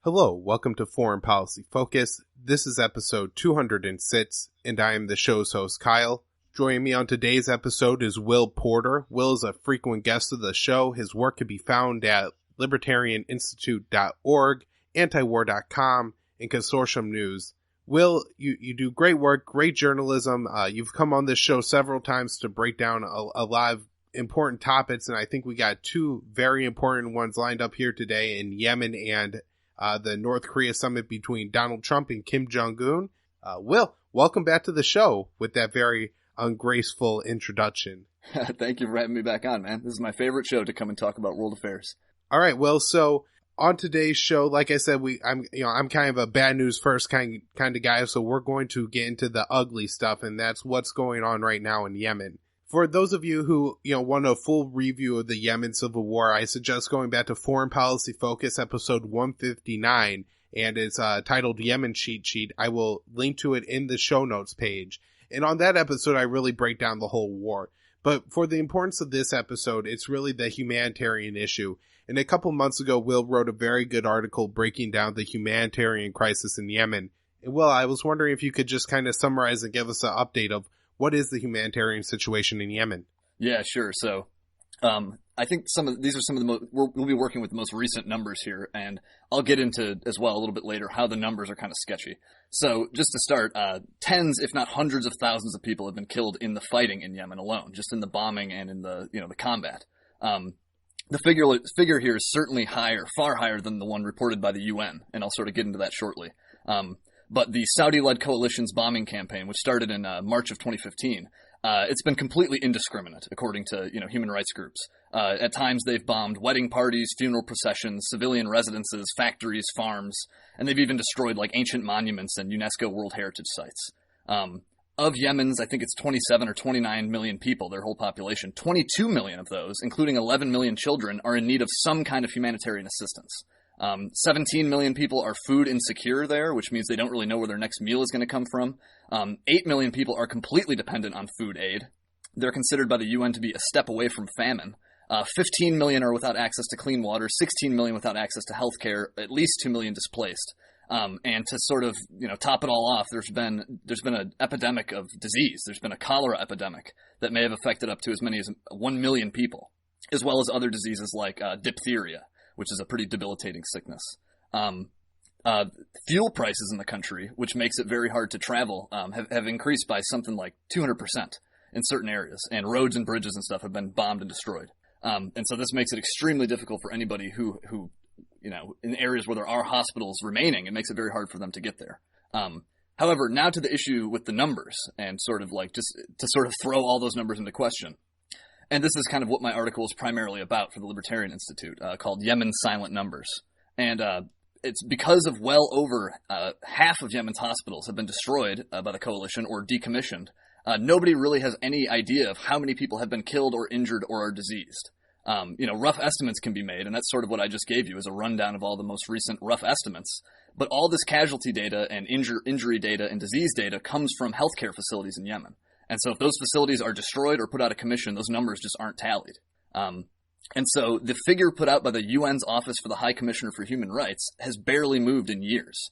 Hello, welcome to Foreign Policy Focus. This is episode 206, and I am the show's host, Kyle. Joining me on today's episode is Will Porter. Will is a frequent guest of the show. His work can be found at libertarianinstitute.org, antiwar.com, and Consortium News. Will, you do great work, great journalism. You've come on this show several times to break down a lot of important topics, and I think we got two very important ones lined up here today in Yemen and the North Korea summit between Donald Trump and Kim Jong-un. Will, welcome back to the show with that very ungraceful introduction. Thank you for having me back on, man. This is my favorite show to come and talk about world affairs. All right, Will. So on today's show, like I said, I'm kind of a bad news first kind of guy. So we're going to get into the ugly stuff, and that's what's going on right now in Yemen. For those of you who, want a full review of the Yemen civil war, I suggest going back to Foreign Policy Focus episode 159, and it's titled Yemen Cheat Sheet. I will link to it in the show notes page. And on that episode, I really break down the whole war. But for the importance of this episode, it's really the humanitarian issue. And a couple months ago, Will wrote a very good article breaking down the humanitarian crisis in Yemen. And Will, I was wondering if you could just kind of summarize and give us an update of what is the humanitarian situation in Yemen? Yeah, sure. So, I think these are some of the most, we'll be working with the most recent numbers here, and I'll get into as well a little bit later how the numbers are kind of sketchy. So, just to start, tens, if not hundreds of thousands of people have been killed in the fighting in Yemen alone, just in the bombing and in the, the combat. The figure here is certainly higher, far higher than the one reported by the UN, and I'll sort of get into that shortly. But the Saudi-led coalition's bombing campaign, which started in March of 2015, it's been completely indiscriminate, according to human rights groups. At times, they've bombed wedding parties, funeral processions, civilian residences, factories, farms, and they've even destroyed like ancient monuments and UNESCO World Heritage sites. Of Yemen's, I think it's 27 or 29 million people, their whole population. 22 million of those, including 11 million children, are in need of some kind of humanitarian assistance. 17 million people are food insecure there, which means they don't really know where their next meal is going to come from. 8 million people are completely dependent on food aid. They're considered by the UN to be a step away from famine. 15 million are without access to clean water, 16 million without access to health care, at least 2 million displaced. And to sort of, top it all off, there's been an epidemic of disease. There's been a cholera epidemic that may have affected up to as many as 1 million people, as well as other diseases like diphtheria, which is a pretty debilitating sickness. Fuel prices in the country, which makes it very hard to travel, have increased by something like 200% in certain areas, and roads and bridges and stuff have been bombed and destroyed. And so this makes it extremely difficult for anybody who in areas where there are hospitals remaining, it makes it very hard for them to get there. However, now to the issue with the numbers, and sort of like just to sort of throw all those numbers into question. And this is kind of what my article is primarily about for the Libertarian Institute, called Yemen's Silent Numbers. And it's because of well over half of Yemen's hospitals have been destroyed by the coalition or decommissioned. Nobody really has any idea of how many people have been killed or injured or are diseased. Rough estimates can be made, and that's sort of what I just gave you as a rundown of all the most recent rough estimates. But all this casualty data and injury data and disease data comes from healthcare facilities in Yemen. And so if those facilities are destroyed or put out of commission, those numbers just aren't tallied. And so the figure put out by the UN's Office for the High Commissioner for Human Rights has barely moved in years,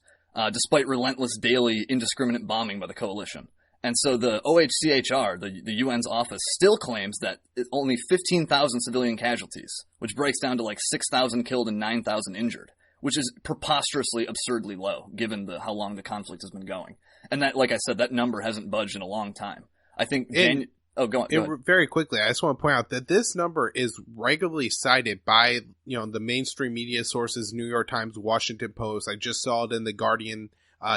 despite relentless daily indiscriminate bombing by the coalition. And so the OHCHR, the UN's office, still claims that only 15,000 civilian casualties, which breaks down to like 6,000 killed and 9,000 injured, which is preposterously absurdly low, given how long the conflict has been going. And that, like I said, that number hasn't budged in a long time. I think go on. Very quickly, I just want to point out that this number is regularly cited by, the mainstream media sources, New York Times, Washington Post. I just saw it in The Guardian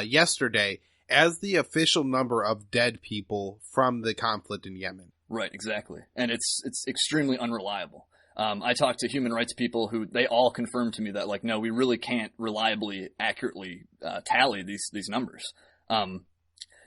yesterday as the official number of dead people from the conflict in Yemen. Right, exactly. And it's extremely unreliable. I talked to human rights people who they all confirmed to me that, like, no, we really can't reliably, accurately tally these numbers.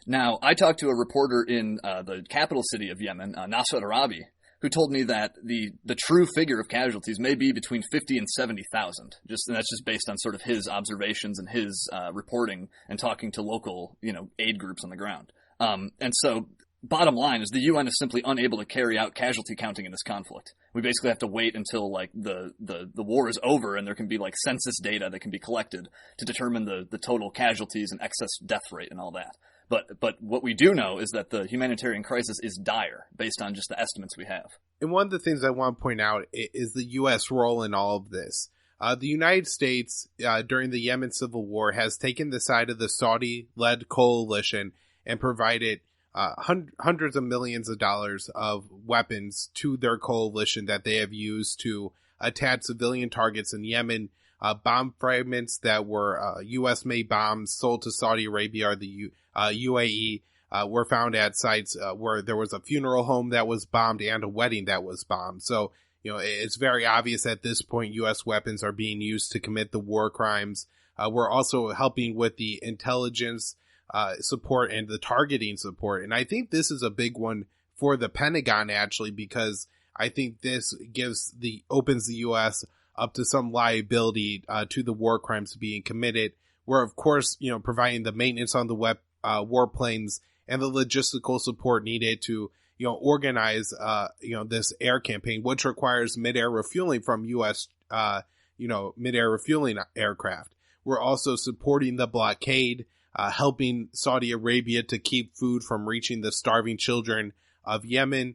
Now, I talked to a reporter in the capital city of Yemen, Nasser Arabi, who told me that the true figure of casualties may be between 50 and 70,000. And that's just based on sort of his observations and his reporting and talking to local, aid groups on the ground. And so, bottom line is the UN is simply unable to carry out casualty counting in this conflict. We basically have to wait until like the war is over and there can be like census data that can be collected to determine the total casualties and excess death rate and all that. But what we do know is that the humanitarian crisis is dire based on just the estimates we have. And one of the things I want to point out is the U.S. role in all of this. The United States, during the Yemen civil war, has taken the side of the Saudi-led coalition and provided hundreds of millions of dollars of weapons to their coalition that they have used to attack civilian targets in Yemen. Bomb fragments that were U.S.-made bombs sold to Saudi Arabia or the UAE were found at sites where there was a funeral home that was bombed and a wedding that was bombed. So, it's very obvious at this point U.S. weapons are being used to commit the war crimes. We're also helping with the intelligence support and the targeting support. And I think this is a big one for the Pentagon, actually, because I think this opens the U.S. up to some liability to the war crimes being committed. We're, of course, providing the maintenance on the warplanes and the logistical support needed to organize, this air campaign, which requires mid-air refueling from U.S., mid-air refueling aircraft. We're also supporting the blockade, helping Saudi Arabia to keep food from reaching the starving children of Yemen.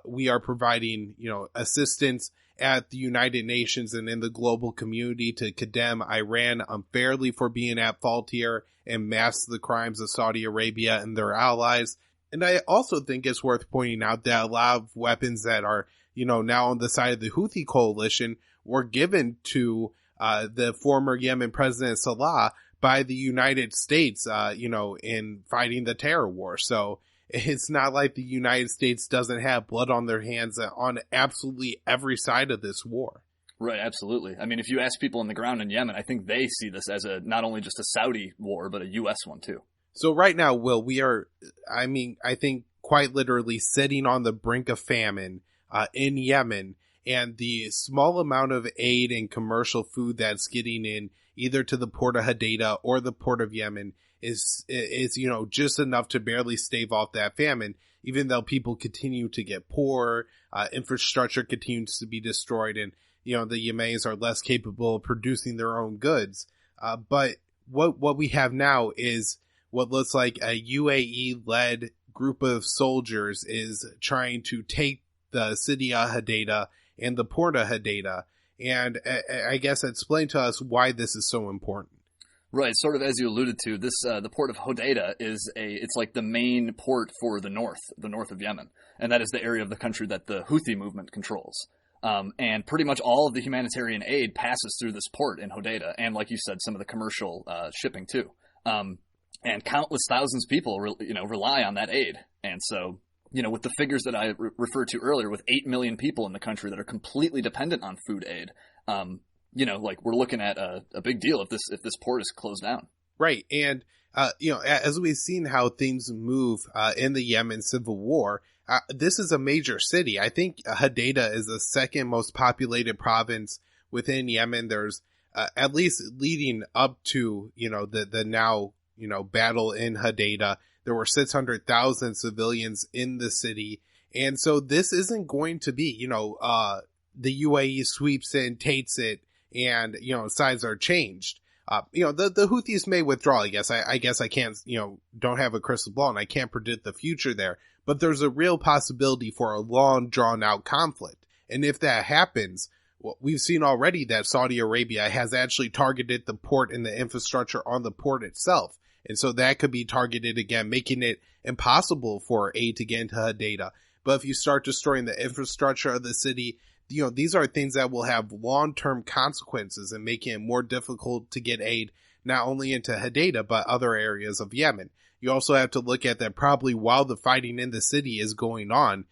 We are providing, assistance at the United Nations and in the global community to condemn Iran unfairly for being at fault here and mask the crimes of Saudi Arabia and their allies. And I also think it's worth pointing out that a lot of weapons that are, now on the side of the Houthi coalition were given to the former Yemen President Salah by the United States, in fighting the terror war. So it's not like the United States doesn't have blood on their hands on absolutely every side of this war. Right, absolutely. I mean, if you ask people on the ground in Yemen, I think they see this as not only just a Saudi war, but a U.S. one too. So right now, Will, we are, I think quite literally sitting on the brink of famine in Yemen, and the small amount of aid and commercial food that's getting in either to the Port of Hodeida or the Port of Yemen is just enough to barely stave off that famine, even though people continue to get poor, infrastructure continues to be destroyed, and the Yemenis are less capable of producing their own goods. But what we have now is what looks like a UAE-led group of soldiers is trying to take the city of Hodeida and the Port of Hodeida. And I guess explain to us why this is so important. Right, sort of as you alluded to, this the Port of Hodeida it's like the main port for the north of Yemen, and that is the area of the country that the Houthi movement controls. And pretty much all of the humanitarian aid passes through this port in Hodeida, and like you said, some of the commercial shipping too. And countless thousands of people, rely on that aid. And so, with the figures that I referred to earlier, with 8 million people in the country that are completely dependent on food aid, we're looking at a big deal if this port is closed down. Right. And, as we've seen how things move in the Yemen civil war, this is a major city. I think Hodeida is the second most populated province within Yemen. There's at least leading up to, the now, battle in Hodeida, there were 600,000 civilians in the city. And so this isn't going to be, the UAE sweeps in, takes it, and, sides are changed. The Houthis may withdraw, I guess. I guess I can't, don't have a crystal ball and I can't predict the future there. But there's a real possibility for a long, drawn-out conflict. And if that happens, well, we've seen already that Saudi Arabia has actually targeted the port and the infrastructure on the port itself. And so that could be targeted again, making it impossible for aid to get into Hodeida. But if you start destroying the infrastructure of the city, these are things that will have long-term consequences and making it more difficult to get aid, not only into Hodeida, but other areas of Yemen. You also have to look at that probably while the fighting in the city is going on,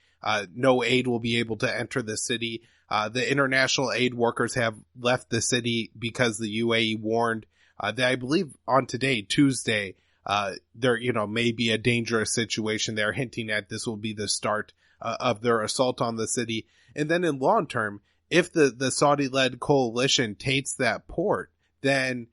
no aid will be able to enter the city. The international aid workers have left the city because the UAE warned that I believe on today, Tuesday, there, may be a dangerous situation. They're hinting at this will be the start of their assault on the city. And then in long term, if the Saudi-led coalition takes that port, then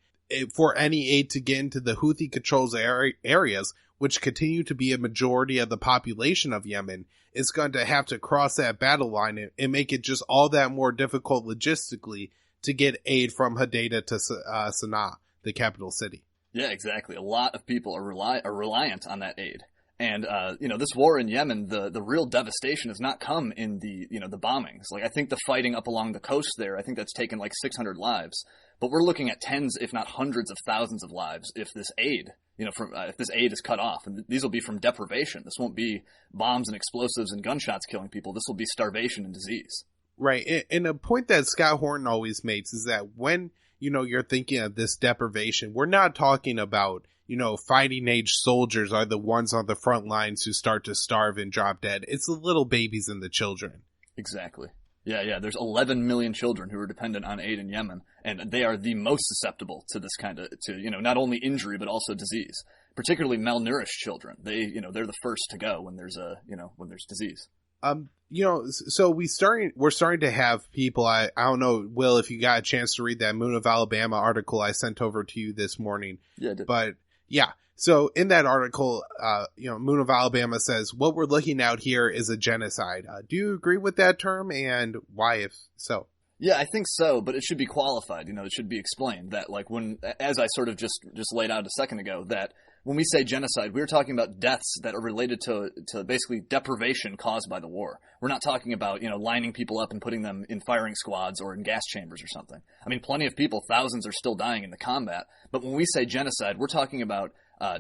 for any aid to get into the Houthi controls areas, which continue to be a majority of the population of Yemen, is going to have to cross that battle line and make it just all that more difficult logistically to get aid from Hodeida to Sana'a, the capital city. Yeah, exactly. A lot of people are reliant on that aid. And, this war in Yemen, the real devastation has not come in the bombings. Like, I think the fighting up along the coast there, I think that's taken like 600 lives. But we're looking at tens, if not hundreds of thousands of lives if this aid, if this aid is cut off. And these will be from deprivation. This won't be bombs and explosives and gunshots killing people. This will be starvation and disease. Right. And a point that Scott Horton always makes is that when, you're thinking of this deprivation, we're not talking about, fighting age soldiers are the ones on the front lines who start to starve and drop dead. It's the little babies and the children. Exactly. Yeah. There's 11 million children who are dependent on aid in Yemen, and they are the most susceptible to this kind of, not only injury, but also disease, particularly malnourished children. They're the first to go when there's when there's disease. So we're starting to have people, I don't know, Will, if you got a chance to read that Moon of Alabama article I sent over to you this morning. Yeah, I did. But yeah, so in that article, Moon of Alabama says, what we're looking at here is a genocide. Do you agree with that term, and why if so? Yeah, I think so, but it should be qualified. It should be explained that, like, as I sort of just laid out a second ago, that when we say genocide, we're talking about deaths that are related to basically deprivation caused by the war. We're not talking about, lining people up and putting them in firing squads or in gas chambers or something. I mean, plenty of people, thousands, are still dying in the combat. But when we say genocide, we're talking about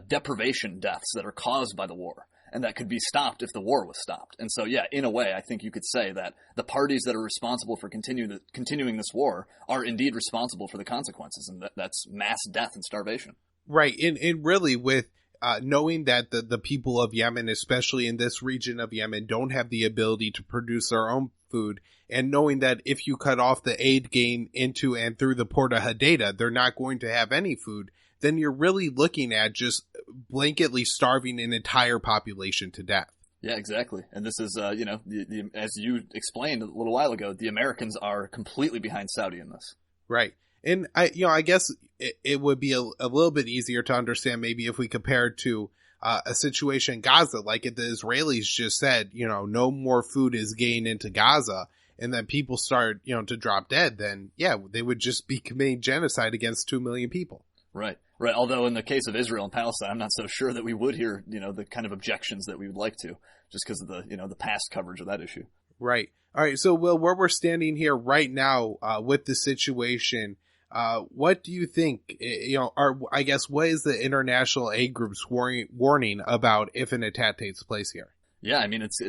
deprivation deaths that are caused by the war, and that could be stopped if the war was stopped. And so, yeah, in a way, I think you could say that the parties that are responsible for continuing this war are indeed responsible for the consequences, and that's mass death and starvation. Right. And really with knowing that the people of Yemen, especially in this region of Yemen, don't have the ability to produce their own food, and knowing that if you cut off the aid gain into and through the Port of Hodeida, they're not going to have any food, then you're really looking at just blanketly starving an entire population to death. Yeah, exactly. And this is, as you explained a little while ago, the Americans are completely behind Saudi in this. Right. And I guess it would be a little bit easier to understand maybe if we compare it to a situation in Gaza, like the Israelis just said, no more food is gained into Gaza, and then people start, to drop dead, then yeah, they would just be committing genocide against 2 million people. Right. Although in the case of Israel and Palestine, I'm not so sure that we would hear, the kind of objections that we would like to, just because of the past coverage of that issue. Right. All right. So, Will, where we're standing here right now with the situation, what do you think, what is the international aid group's warning about if an attack takes place here? Yeah, I mean, this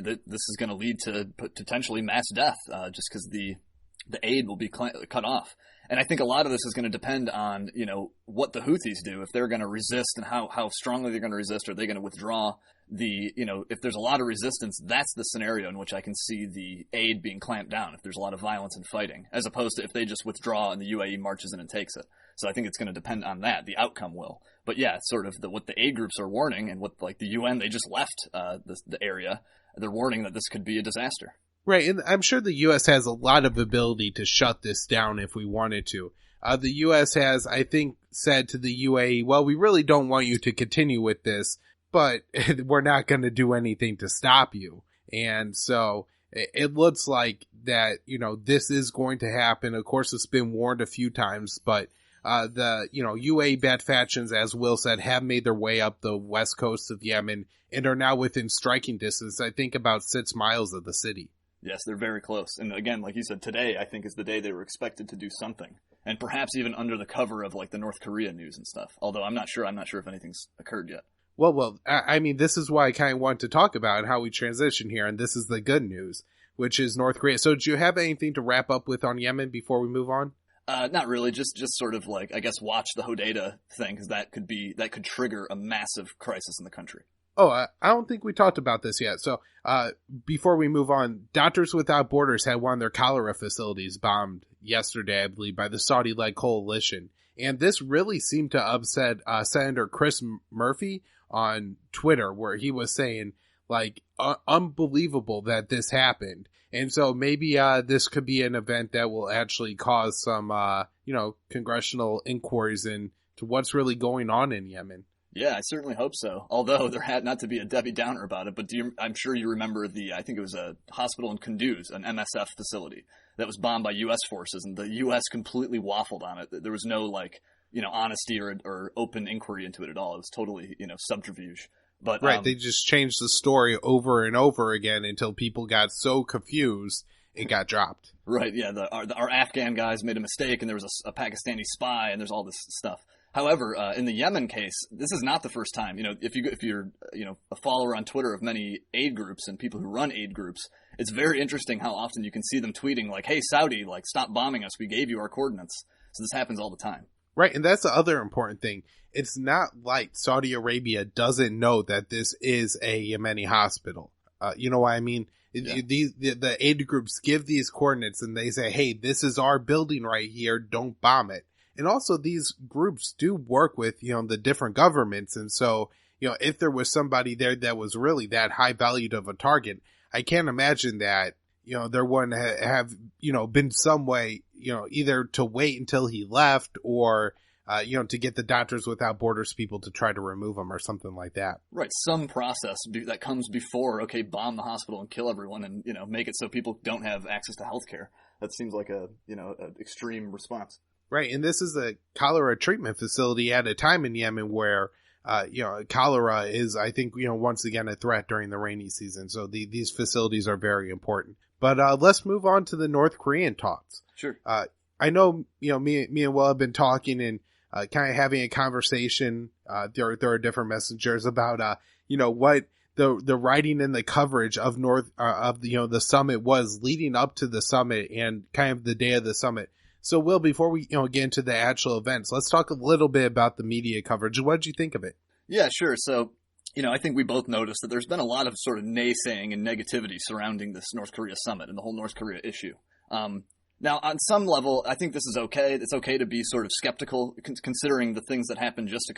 is going to lead to potentially mass death, just because the aid will be cut off. And I think a lot of this is going to depend on, what the Houthis do, if they're going to resist and how strongly they're going to resist. Are they going to withdraw? If there's a lot of resistance, that's the scenario in which I can see the aid being clamped down, if there's a lot of violence and fighting, as opposed to if they just withdraw and the UAE marches in and takes it. So I think it's going to depend on that. The outcome will. But yeah, sort of what the aid groups are warning, and what like the UN, they just left the area. They're warning that this could be a disaster. Right, and I'm sure the U.S. has a lot of ability to shut this down if we wanted to. The U.S. has, I think, said to the UAE, well, we really don't want you to continue with this, but we're not going to do anything to stop you. And so it looks like that, this is going to happen. Of course, it's been warned a few times, but the UAE Ba'ath factions, as Will said, have made their way up the west coast of Yemen and are now within striking distance, I think, about 6 miles of the city. Yes, they're very close. And again, like you said, today I think is the day they were expected to do something. And perhaps even under the cover of like the North Korea news and stuff. Although I'm not sure if anything's occurred yet. Well, I mean, this is why I kind of want to talk about how we transition here. And this is the good news, which is North Korea. So do you have anything to wrap up with on Yemen before we move on? Not really. Just sort of like, I guess, watch the Hodeida thing, because that could trigger a massive crisis in the country. Oh, I don't think we talked about this yet. So before we move on, Doctors Without Borders had one of their cholera facilities bombed yesterday, I believe, by the Saudi-led coalition. And this really seemed to upset Senator Chris Murphy on Twitter, where he was saying, like, unbelievable that this happened. And so maybe this could be an event that will actually cause some, congressional inquiries into what's really going on in Yemen. Yeah, I certainly hope so. Although there had not to be a Debbie Downer about it, but I'm sure you remember I think it was a hospital in Kunduz, an MSF facility that was bombed by U.S. forces, and the U.S. completely waffled on it. There was no honesty or open inquiry into it at all. It was totally, subterfuge. But right, they just changed the story over and over again until people got so confused it got dropped. Right, yeah. Our Afghan guys made a mistake, and there was a Pakistani spy, and there's all this stuff. However, in the Yemen case, this is not the first time. If you're a follower on Twitter of many aid groups and people who run aid groups, it's very interesting how often you can see them tweeting like, "Hey, Saudi, stop bombing us. We gave you our coordinates." So this happens all the time. Right, and that's the other important thing. It's not like Saudi Arabia doesn't know that this is a Yemeni hospital. You know what I mean? Yeah. The aid groups give these coordinates and they say, "Hey, this is our building right here. Don't bomb it." And also these groups do work with, the different governments. And so, if there was somebody there that was really that high valued of a target, I can't imagine that, there wouldn't have, been some way, either to wait until he left or, to get the Doctors Without Borders people to try to remove him or something like that. Right. Some process that comes before, okay, bomb the hospital and kill everyone and, make it so people don't have access to healthcare. That seems like an extreme response. Right, and this is a cholera treatment facility at a time in Yemen where, cholera is, I think, once again a threat during the rainy season. So these facilities are very important. But let's move on to the North Korean talks. Sure. I know, me and Will have been talking and kind of having a conversation. There are different messengers about, what the writing and the coverage of the summit was leading up to the summit and kind of the day of the summit. So, Will, before we get into the actual events, let's talk a little bit about the media coverage. What did you think of it? Yeah, sure. So, I think we both noticed that there's been a lot of sort of naysaying and negativity surrounding this North Korea summit and the whole North Korea issue. Now, on some level, I think this is okay. It's okay to be sort of skeptical, considering the things that happened just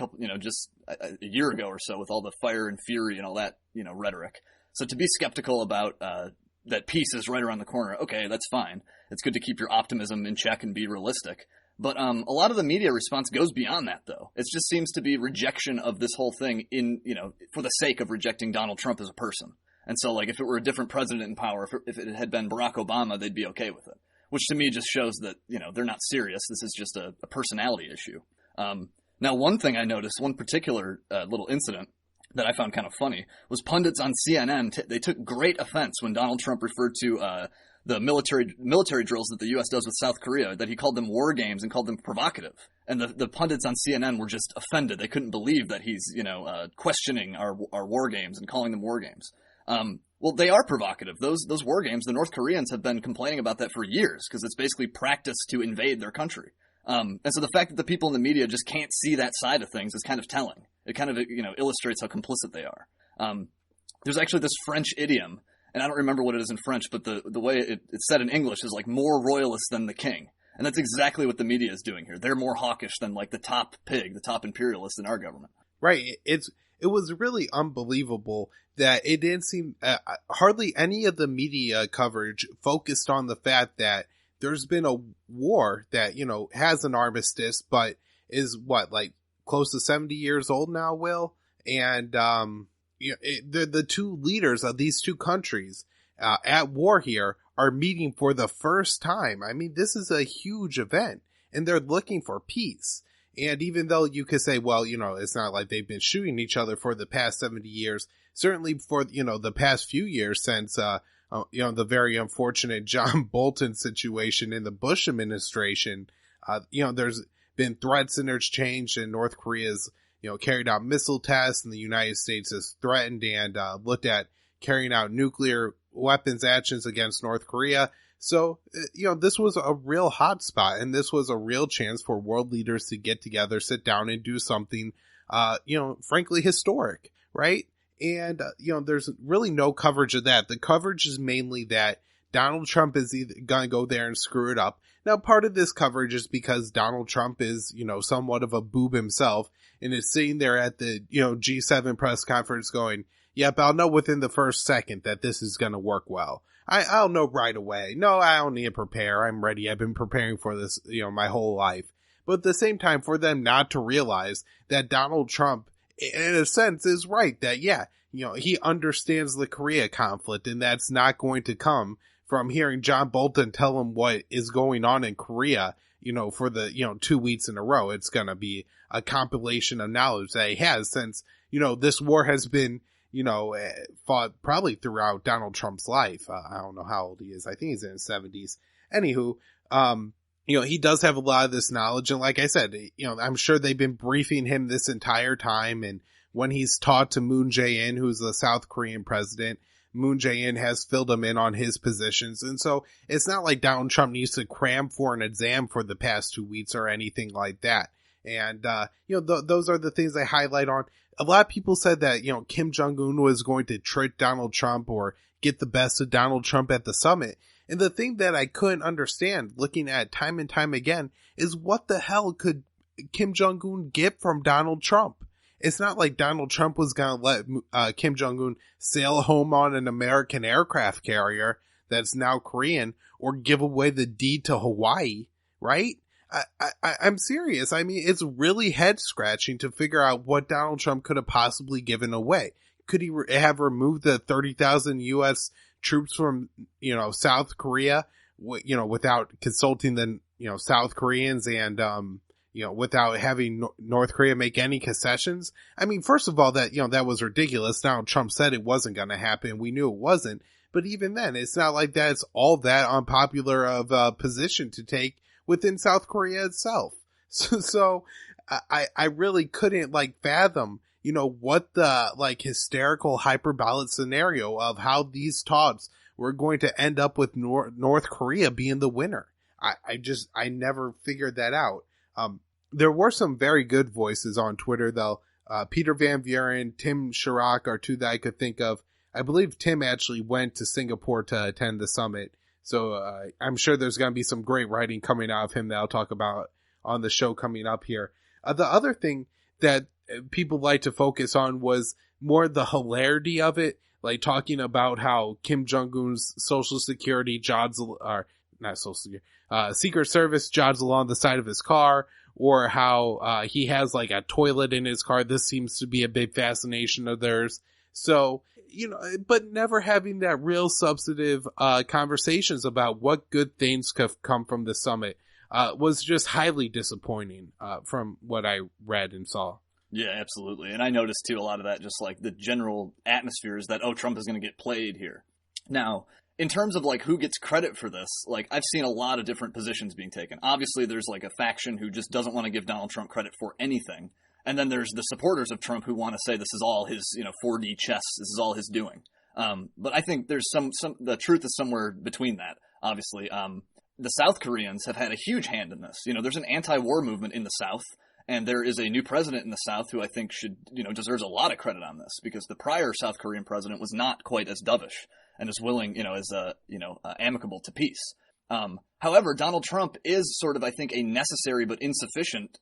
a year ago or so with all the fire and fury and all that, rhetoric. So to be skeptical about that peace is right around the corner, okay, that's fine. It's good to keep your optimism in check and be realistic. But a lot of the media response goes beyond that, though. It just seems to be rejection of this whole thing for the sake of rejecting Donald Trump as a person. And so, if it were a different president in power, if it had been Barack Obama, they'd be okay with it. Which to me just shows that, they're not serious. This is just a personality issue. Now, one thing I noticed, one particular little incident that I found kind of funny, was pundits on CNN, they took great offense when Donald Trump referred to the military drills that the U.S. does with South Korea, that he called them war games and called them provocative. And the pundits on CNN were just offended. They couldn't believe that he's, questioning our war games and calling them war games. Well, they are provocative. Those war games, the North Koreans have been complaining about that for years because it's basically practice to invade their country. And so the fact that the people in the media just can't see that side of things is kind of telling. It kind of, illustrates how complicit they are. There's actually this French idiom, and I don't remember what it is in French, but the way it's said in English is more royalist than the king. And that's exactly what the media is doing here. They're more hawkish than the top pig, the top imperialist in our government. Right. It was really unbelievable that it didn't seem hardly any of the media coverage focused on the fact that there's been a war that, has an armistice, but is close to 70 years old now, Will. And, the two leaders of these two countries at war here are meeting for the first time. I mean, this is a huge event and they're looking for peace. And even though you could say, well, it's not like they've been shooting each other for the past 70 years, certainly for, the past few years since, the very unfortunate John Bolton situation in the Bush administration, there's been threats and there's changed, and North Korea's, carried out missile tests, and the United States has threatened and looked at carrying out nuclear weapons actions against North Korea. So, this was a real hot spot, and this was a real chance for world leaders to get together, sit down, and do something, frankly historic, right? And, there's really no coverage of that. The coverage is mainly that Donald Trump is either going to go there and screw it up. Now, part of this coverage is because Donald Trump is, somewhat of a boob himself and is sitting there at the, G7 press conference going, yep, I'll know within the first second that this is going to work well. I'll know right away. No, I don't need to prepare. I'm ready. I've been preparing for this, my whole life. But at the same time, for them not to realize that Donald Trump in a sense is right that, yeah, he understands the Korea conflict, and that's not going to come from hearing John Bolton tell him what is going on in Korea, for the, 2 weeks in a row. It's going to be a compilation of knowledge that he has since, this war has been, fought probably throughout Donald Trump's life. I don't know how old he is. I think he's in his 70s. Anywho, he does have a lot of this knowledge. And like I said, I'm sure they've been briefing him this entire time. And when he's talked to Moon Jae-in, who's the South Korean president, Moon Jae-in has filled him in on his positions. And so it's not like Donald Trump needs to cram for an exam for the past 2 weeks or anything like that. And, those are the things I highlight on. A lot of people said that, Kim Jong-un was going to trick Donald Trump or get the best of Donald Trump at the summit. And the thing that I couldn't understand, looking at time and time again, is what the hell could Kim Jong-un get from Donald Trump? It's not like Donald Trump was going to let Kim Jong-un sail home on an American aircraft carrier that's now Korean or give away the deed to Hawaii, right? I'm serious. I mean, it's really head scratching to figure out what Donald Trump could have possibly given away. Could he have removed the 30,000 U.S. troops from, South Korea, without consulting the, South Koreans and, without having North Korea make any concessions? I mean, first of all, that was ridiculous. Donald Trump said it wasn't going to happen. We knew it wasn't. But even then, it's not like that's all that unpopular of a position to take within South Korea itself. So I really couldn't fathom, what the hysterical hyperbolic scenario of how these talks were going to end up with North Korea being the winner. I never figured that out. There were some very good voices on Twitter though. Peter Van Vuren, Tim Chirac are two that I could think of. I believe Tim actually went to Singapore to attend the summit. So I'm sure there's going to be some great writing coming out of him that I'll talk about on the show coming up here. The other thing that people like to focus on was more the hilarity of it, like talking about how Kim Jong-un's Social Security jogs, or not Social Security, Secret Service jogs along the side of his car, or how he has a toilet in his car. This seems to be a big fascination of theirs. So, but never having that real substantive conversations about what good things could come from the summit was just highly disappointing from what I read and saw. Yeah, absolutely. And I noticed too a lot of that, just the general atmosphere is that, Trump is going to get played here. Now, in terms of who gets credit for this, I've seen a lot of different positions being taken. Obviously, there's a faction who just doesn't want to give Donald Trump credit for anything. And then there's the supporters of Trump who want to say this is all his, 4D chess. This is all his doing. But I think there's the truth is somewhere between that. Obviously, the South Koreans have had a huge hand in this. There's an anti-war movement in the South, and there is a new president in the South who I think should, deserves a lot of credit on this, because the prior South Korean president was not quite as dovish and as willing, amicable to peace. However, Donald Trump is sort of, I think, a necessary but insufficient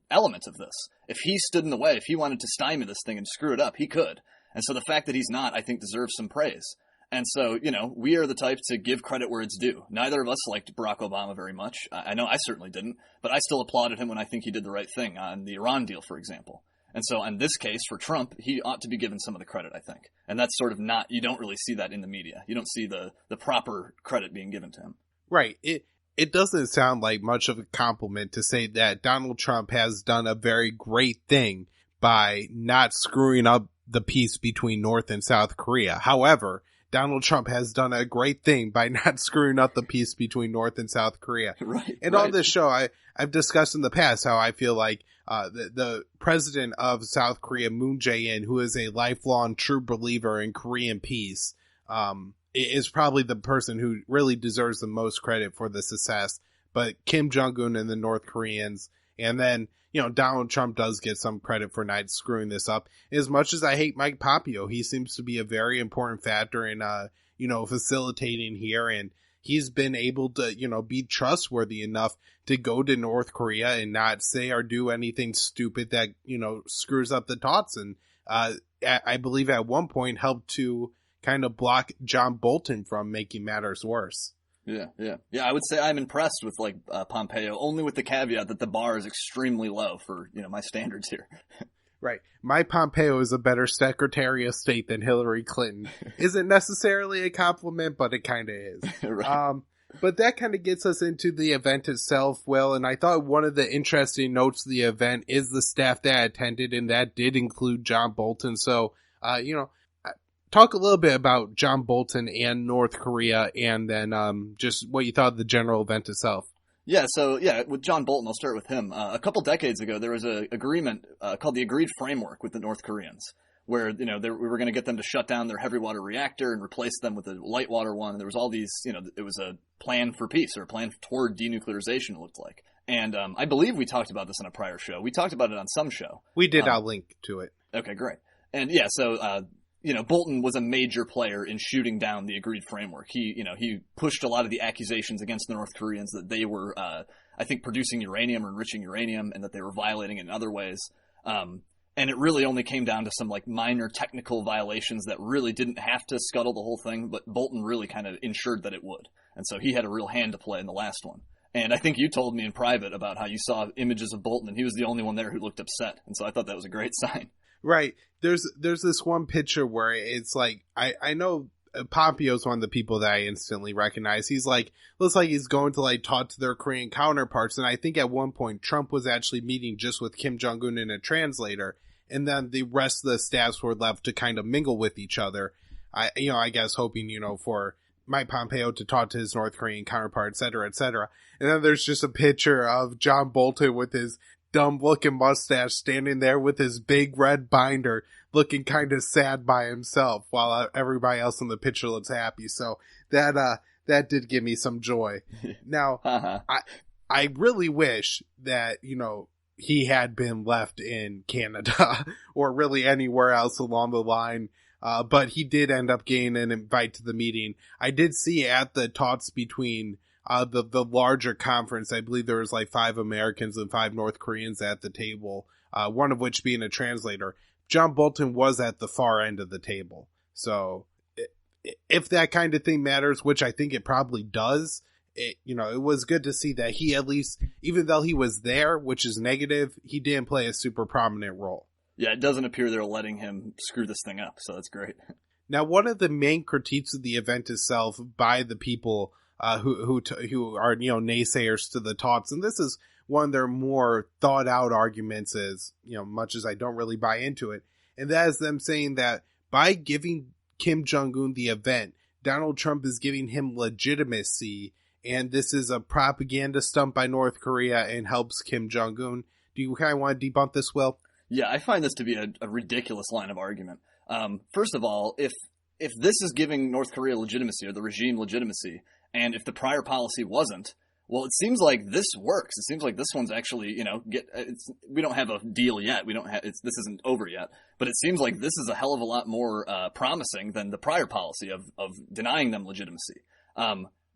element of this. If he stood in the way, if he wanted to stymie this thing and screw it up, he could. And so the fact that he's not, I think, deserves some praise. And so, we are the type to give credit where it's due. Neither of us liked Barack Obama very much. I know I certainly didn't, but I still applauded him when I think he did the right thing on the Iran deal, for example. And so in this case, for Trump, he ought to be given some of the credit, I think. And that's sort of not, you don't really see that in the media. You don't see the proper credit being given to him. Right. It doesn't sound like much of a compliment to say that Donald Trump has done a very great thing by not screwing up the peace between North and South Korea. However, Donald Trump has done a great thing by not screwing up the peace between North and South Korea. Right. And on this show, I've discussed in the past how I feel like the president of South Korea, Moon Jae-in, who is a lifelong true believer in Korean peace, is probably the person who really deserves the most credit for the success. But Kim Jong-un and the North Koreans, and then, Donald Trump does get some credit for not screwing this up. As much as I hate Mike Pompeo, he seems to be a very important factor in, facilitating here. And he's been able to, be trustworthy enough to go to North Korea and not say or do anything stupid that, screws up the talks. And I believe at one point helped to kind of block John Bolton from making matters worse. Yeah. I would say I'm impressed with Pompeo, only with the caveat that the bar is extremely low for my standards here. Right. Mike Pompeo is a better Secretary of State than Hillary Clinton. Isn't necessarily a compliment, but it kind of is. Right. But that kind of gets us into the event itself, Will, and I thought one of the interesting notes of the event is the staff that attended, and that did include John Bolton. So, talk a little bit about John Bolton and North Korea, and then just what you thought of the general event itself. Yeah, so with John Bolton, I'll start with him. A couple decades ago, there was an agreement called the Agreed Framework with the North Koreans, where we were going to get them to shut down their heavy water reactor and replace them with a light water one. And there was all these, it was a plan for peace or a plan toward denuclearization, it looked like. And I believe we talked about this in a prior show. We talked about it on some show. We did. I'll link to it. Okay, great. And yeah, so Bolton was a major player in shooting down the Agreed Framework. He pushed a lot of the accusations against the North Koreans that they were, I think, producing uranium or enriching uranium, and that they were violating it in other ways. And it really only came down to some like minor technical violations that really didn't have to scuttle the whole thing, but Bolton really kind of ensured that it would. And so he had a real hand to play in the last one. And I think you told me in private about how you saw images of Bolton, and he was the only one there who looked upset. And so I thought that was a great sign. Right. There's this one picture where it's like, I know Pompeo's one of the people that I instantly recognize. He's like, looks like he's going to like talk to their Korean counterparts. And I think at one point Trump was actually meeting just with Kim Jong-un and a translator. And then the rest of the staffs were left to kind of mingle with each other. I guess hoping, for Mike Pompeo to talk to his North Korean counterpart, et cetera, et cetera. And then there's just a picture of John Bolton with his dumb looking mustache standing there with his big red binder looking kind of sad by himself while everybody else in the picture looks happy. So that did give me some joy. Now, I really wish that, he had been left in Canada or really anywhere else along the line. But he did end up getting an invite to the meeting. I did see at the talks between the larger conference, I believe there was like 5 Americans and 5 North Koreans at the table, one of which being a translator. John Bolton was at the far end of the table. So if that kind of thing matters, which I think it probably does, it was good to see that he at least, even though he was there, which is negative, he didn't play a super prominent role. Yeah, it doesn't appear they're letting him screw this thing up, so that's great. Now, one of the main critiques of the event itself by the people who are naysayers to the talks, and this is one of their more thought out arguments, is much as I don't really buy into it, and that is them saying that by giving Kim Jong-un the event, Donald Trump is giving him legitimacy, and this is a propaganda stunt by North Korea and helps Kim Jong-un. Do you kind of want to debunk this, Will? Yeah, I find this to be a ridiculous line of argument. First of all, if this is giving North Korea legitimacy or the regime legitimacy, and if the prior policy wasn't, well, it seems like this works. It seems like this one's actually, we don't have a deal yet. This isn't over yet, but it seems like this is a hell of a lot more promising than the prior policy of denying them legitimacy.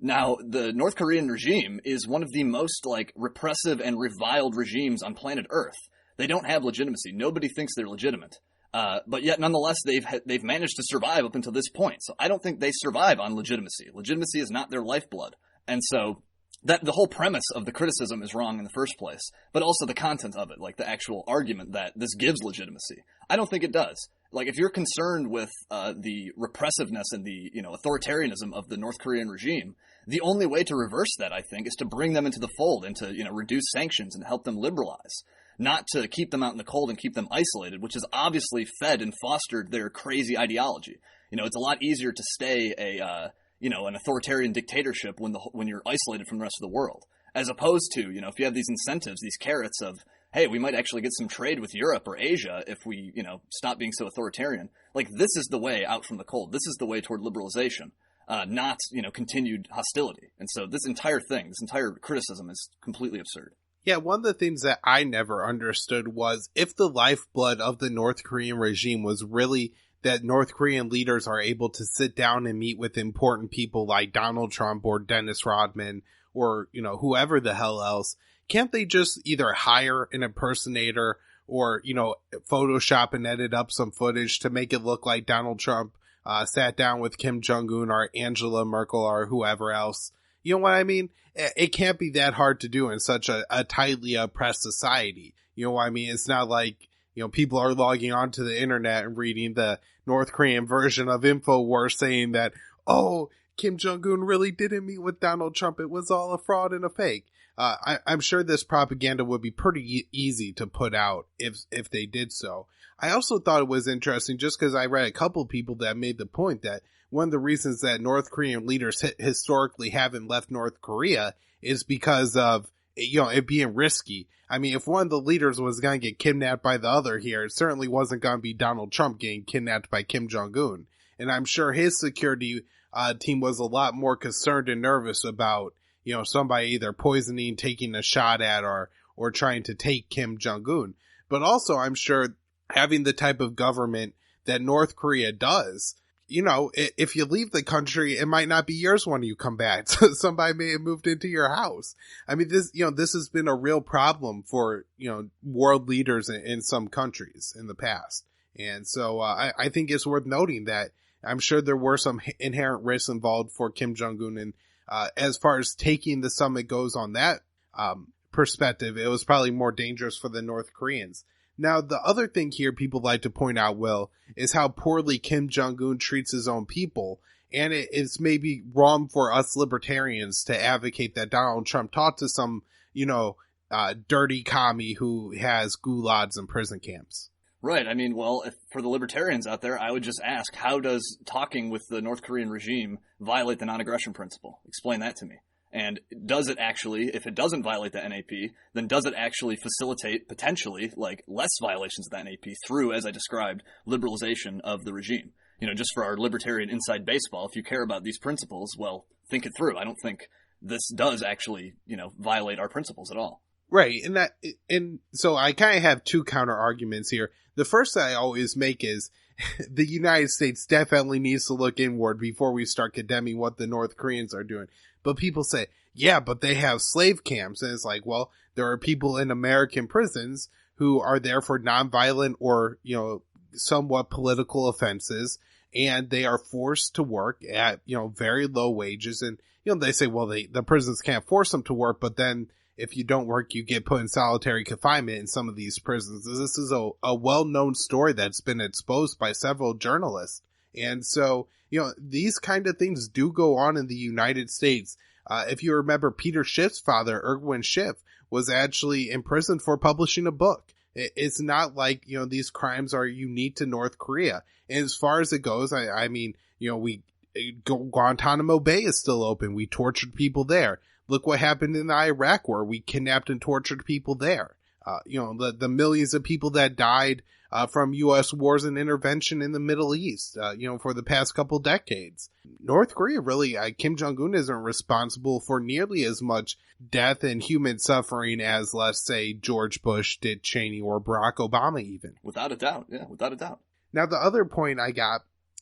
Now, the North Korean regime is one of the most repressive and reviled regimes on planet Earth. They don't have legitimacy. Nobody thinks they're legitimate. But yet, nonetheless, they've managed to survive up until this point. So I don't think they survive on legitimacy. Legitimacy is not their lifeblood. And so that the whole premise of the criticism is wrong in the first place, but also the content of it, like the actual argument that this gives legitimacy. I don't think it does. If you're concerned with the repressiveness and the authoritarianism of the North Korean regime, the only way to reverse that, I think, is to bring them into the fold and to reduce sanctions and help them liberalize. Not to keep them out in the cold and keep them isolated, which has obviously fed and fostered their crazy ideology. It's a lot easier to stay an authoritarian dictatorship when you're isolated from the rest of the world, as opposed to, if you have these incentives, these carrots of, hey, we might actually get some trade with Europe or Asia if we, stop being so authoritarian. This is the way out from the cold. This is the way toward liberalization, not, continued hostility. And so this entire criticism is completely absurd. Yeah, one of the things that I never understood was if the lifeblood of the North Korean regime was really that North Korean leaders are able to sit down and meet with important people like Donald Trump or Dennis Rodman or, whoever the hell else, can't they just either hire an impersonator or, Photoshop and edit up some footage to make it look like Donald Trump sat down with Kim Jong-un or Angela Merkel or whoever else? You know what I mean? It can't be that hard to do in such a tightly oppressed society. You know what I mean? It's not like people are logging onto the internet and reading the North Korean version of InfoWars saying that, oh, Kim Jong-un really didn't meet with Donald Trump. It was all a fraud and a fake. I'm sure this propaganda would be pretty easy to put out if they did so. I also thought it was interesting just because I read a couple people that made the point that one of the reasons that North Korean leaders historically haven't left North Korea is because of, it being risky. I mean, if one of the leaders was going to get kidnapped by the other here, it certainly wasn't going to be Donald Trump getting kidnapped by Kim Jong-un. And I'm sure his security team was a lot more concerned and nervous about, somebody either poisoning, taking a shot at, or trying to take Kim Jong-un. But also, I'm sure having the type of government that North Korea does, if you leave the country, it might not be yours when you come back. Somebody may have moved into your house. I mean, this has been a real problem for, world leaders in some countries in the past. And so I think it's worth noting that I'm sure there were some inherent risks involved for Kim Jong-un. And as far as taking the summit goes on that perspective, it was probably more dangerous for the North Koreans. Now, the other thing here people like to point out, Will, is how poorly Kim Jong-un treats his own people. And it's maybe wrong for us libertarians to advocate that Donald Trump talked to some, dirty commie who has gulags and prison camps. Right. I mean, well, for the libertarians out there, I would just ask, how does talking with the North Korean regime violate the non-aggression principle? Explain that to me. And does it actually, if it doesn't violate the NAP, then does it actually facilitate potentially less violations of the NAP through, as I described, liberalization of the regime? Just for our libertarian inside baseball, if you care about these principles, well, think it through. I don't think this does actually, violate our principles at all. Right. And so I kind of have two counter arguments here. The first I always make is the United States definitely needs to look inward before we start condemning what the North Koreans are doing. But people say, yeah, but they have slave camps. And it's like, well, there are people in American prisons who are there for nonviolent or, somewhat political offenses. And they are forced to work at, very low wages. And, they say, well, the prisons can't force them to work. But then if you don't work, you get put in solitary confinement in some of these prisons. This is a well-known story that's been exposed by several journalists. And so, these kind of things do go on in the United States. If you remember, Peter Schiff's father, Erwin Schiff, was actually imprisoned for publishing a book. It's not like, these crimes are unique to North Korea. And as far as it goes, I mean, Guantanamo Bay is still open. We tortured people there. Look what happened in the Iraq War. We kidnapped and tortured people there. The millions of people that died from U.S. wars and intervention in the Middle East, for the past couple decades. North Korea really, Kim Jong-un isn't responsible for nearly as much death and human suffering as, let's say, George Bush, Dick Cheney, or Barack Obama even. Without a doubt. Yeah, without a doubt. Now, the other point I got,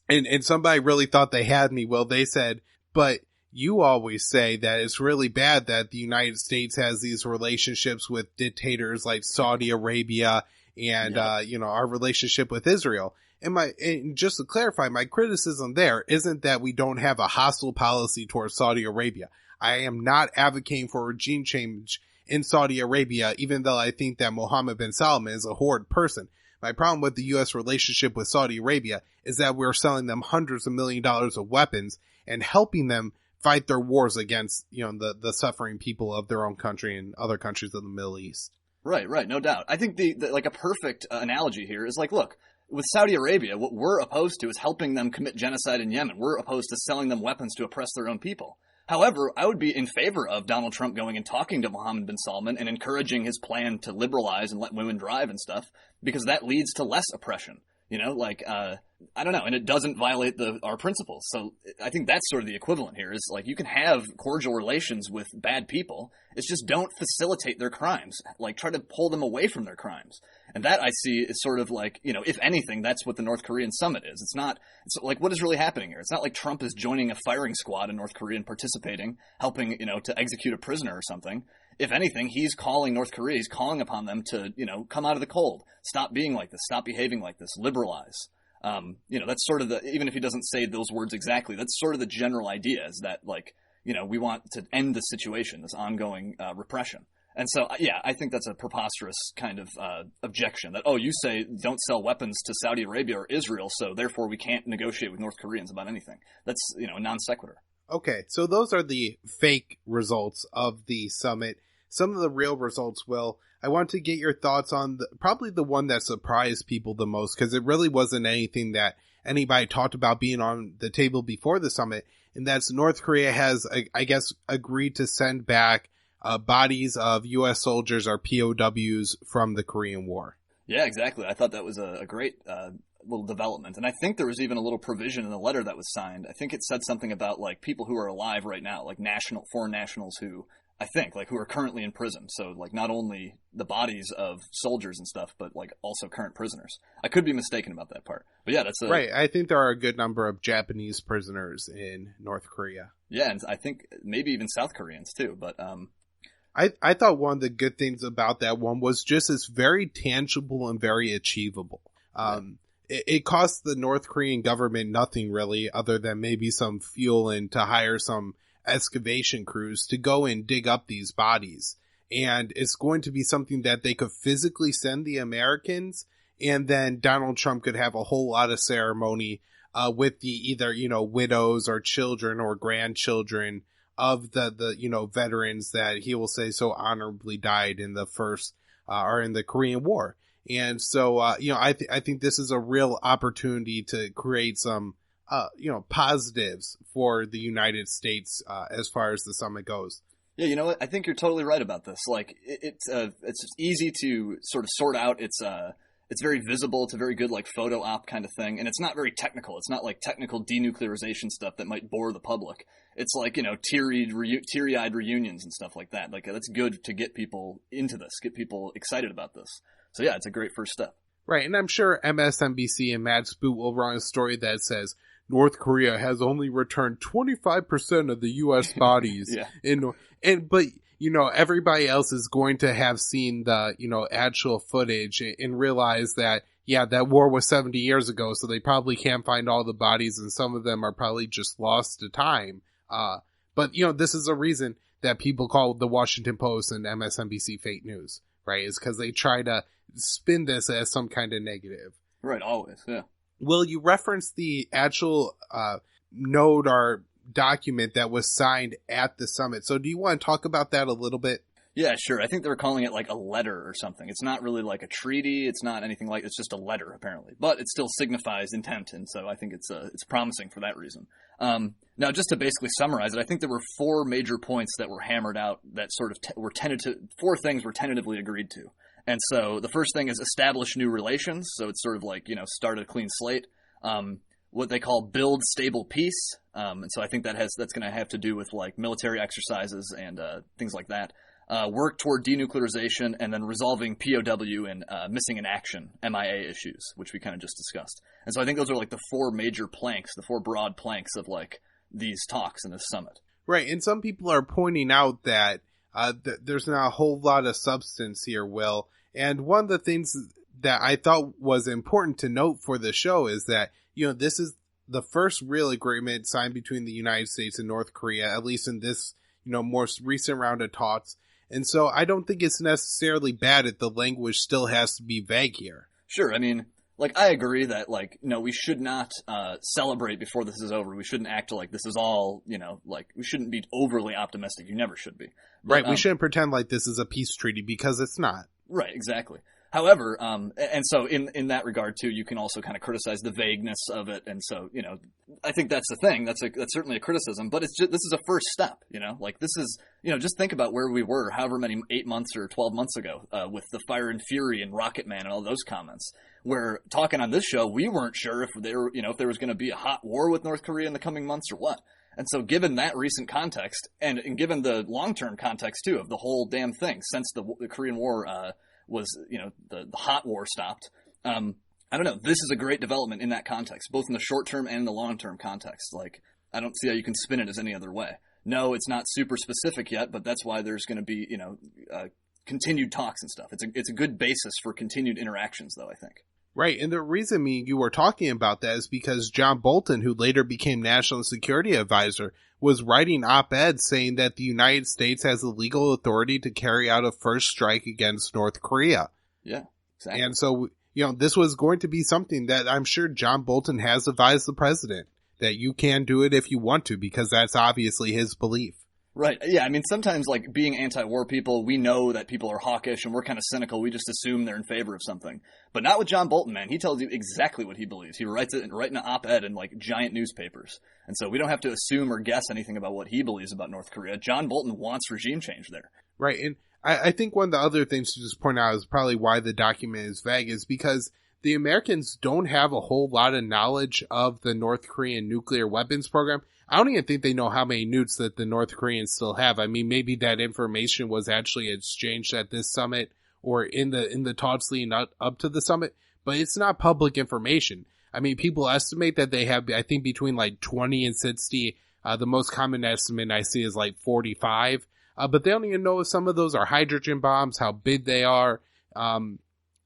and somebody really thought they had me, well, they said, but you always say that it's really bad that the United States has these relationships with dictators like Saudi Arabia and, our relationship with Israel. And just to clarify, my criticism there isn't that we don't have a hostile policy towards Saudi Arabia. I am not advocating for regime change in Saudi Arabia, even though I think that Mohammed bin Salman is a horrid person. My problem with the U.S. relationship with Saudi Arabia is that we're selling them hundreds of millions of dollars of weapons and helping them fight their wars against, the suffering people of their own country and other countries of the Middle East. Right, no doubt. I think the a perfect analogy here is look, with Saudi Arabia, what we're opposed to is helping them commit genocide in Yemen. We're opposed to selling them weapons to oppress their own people. However, I would be in favor of Donald Trump going and talking to Mohammed bin Salman and encouraging his plan to liberalize and let women drive and stuff, because that leads to less oppression. I don't know, and it doesn't violate our principles. So I think that's sort of the equivalent here is you can have cordial relations with bad people. It's just don't facilitate their crimes. Try to pull them away from their crimes. And that I see is sort of if anything, that's what the North Korean summit is. It's what is really happening here? It's not like Trump is joining a firing squad in North Korea and participating, helping, to execute a prisoner or something. If anything, he's calling North Korea, he's calling upon them to, come out of the cold, stop being like this, stop behaving like this, liberalize. That's sort of even if he doesn't say those words exactly, that's sort of the general idea is that we want to end the situation, this ongoing repression. And so, yeah, I think that's a preposterous kind of objection that, you say don't sell weapons to Saudi Arabia or Israel, so therefore we can't negotiate with North Koreans about anything. That's, a non sequitur. Okay, so those are the fake results of the summit. Some of the real results, Will, I want to get your thoughts on probably the one that surprised people the most, because it really wasn't anything that anybody talked about being on the table before the summit, and that's North Korea has, I guess, agreed to send back bodies of U.S. soldiers or POWs from the Korean War. Yeah, exactly. I thought that was a great little development. And I think there was even a little provision in the letter that was signed. I think it said something about like people who are alive right now, like foreign nationals who who are currently in prison. So like not only the bodies of soldiers and stuff, but like also current prisoners. I could be mistaken about that part. But yeah, that's right. I think there are a good number of Japanese prisoners in North Korea. Yeah, and I think maybe even South Koreans too. But I thought one of the good things about that one was just it's very tangible and very achievable. It costs the North Korean government nothing really, other than maybe some fuel and to hire some excavation crews to go and dig up these bodies. And it's going to be something that they could physically send the Americans, and then Donald Trump could have a whole lot of ceremony with the either, widows or children or grandchildren of the veterans that he will say so honorably died in the first or in the Korean War. And so, I think this is a real opportunity to create some, positives for the United States as far as the summit goes. Yeah, you know what? I think you're totally right about this. Like, it's easy to sort of sort out. It's very visible. It's a very good like photo op kind of thing, and it's not very technical. It's not like technical denuclearization stuff that might bore the public. It's like teary-eyed reunions and stuff like that. Like that's good to get people into this, get people excited about this. So yeah, it's a great first step. Right, and I'm sure MSNBC and Matt Spoot will run a story that says North Korea has only returned 25% of the U.S. bodies. Yeah. But everybody else is going to have seen the, actual footage and realize that, yeah, that war was 70 years ago, so they probably can't find all the bodies, and some of them are probably just lost to time. But, this is a reason that people call the Washington Post and MSNBC fake news, right? Is because they try to spin this as some kind of negative. Right, always, yeah. Will you reference the actual note or document that was signed at the summit? So do you want to talk about that a little bit? Yeah, sure. I think they were calling it like a letter or something. It's not really like a treaty. It's not anything like, it's just a letter apparently, but it still signifies intent. And so I think it's promising for that reason. Now just to basically summarize it, I think there were 4 major points that were hammered out that sort of were tentative. 4 things were tentatively agreed to. And so the first thing is establish new relations. So it's sort of like, start a clean slate. What they call build stable peace. And so I think that's going to have to do with like military exercises and things like that. Work toward denuclearization, and then resolving POW and missing in action, MIA issues, which we kind of just discussed. And so I think those are like the 4 major planks, the 4 broad planks of like these talks in this summit. Right. And some people are pointing out that there's not a whole lot of substance here, Will. And one of the things that I thought was important to note for the show is that, this is the first real agreement signed between the United States and North Korea, at least in this, most recent round of talks. And so I don't think it's necessarily bad if the language still has to be vague here. Sure. I mean, like, I agree that, like, we should not celebrate before this is over. We shouldn't act like this is all, like, we shouldn't be overly optimistic. You never should be. But, right. We shouldn't pretend like this is a peace treaty because it's not. Right. Exactly. However, and so in that regard too, you can also kind of criticize the vagueness of it. And so, I think that's the thing. That's certainly a criticism, but this is a first step, like this is, just think about where we were, however many 8 months or 12 months ago, with the Fire and Fury and Rocket Man and all those comments. Where talking on this show, we weren't sure if there were, if there was going to be a hot war with North Korea in the coming months or what. And so given that recent context and given the long-term context too of the whole damn thing since the Korean War, was, the hot war stopped. I don't know. This is a great development in that context, both in the short term and the long term context. Like, I don't see how you can spin it as any other way. No, it's not super specific yet, but that's why there's going to be, continued talks and stuff. It's a good basis for continued interactions, though, I think. Right, and the reason you were talking about that is because John Bolton, who later became National Security Advisor, was writing op-eds saying that the United States has the legal authority to carry out a first strike against North Korea. Yeah, exactly. And so, this was going to be something that I'm sure John Bolton has advised the president, that you can do it if you want to, because that's obviously his belief. Right. Yeah. I mean, sometimes like being anti-war people, we know that people are hawkish and we're kind of cynical. We just assume they're in favor of something, but not with John Bolton, man. He tells you exactly what he believes. He writes it right in an op-ed in like giant newspapers. And so we don't have to assume or guess anything about what he believes about North Korea. John Bolton wants regime change there. Right. And I think one of the other things to just point out is probably why the document is vague is because the Americans don't have a whole lot of knowledge of the North Korean nuclear weapons program. I don't even think they know how many nukes that the North Koreans still have. I mean, maybe that information was actually exchanged at this summit or in the talks leading up to the summit, but it's not public information. I mean, people estimate that they have, I think, between like 20 and 60. The most common estimate I see is like 45. But they don't even know if some of those are hydrogen bombs, how big they are.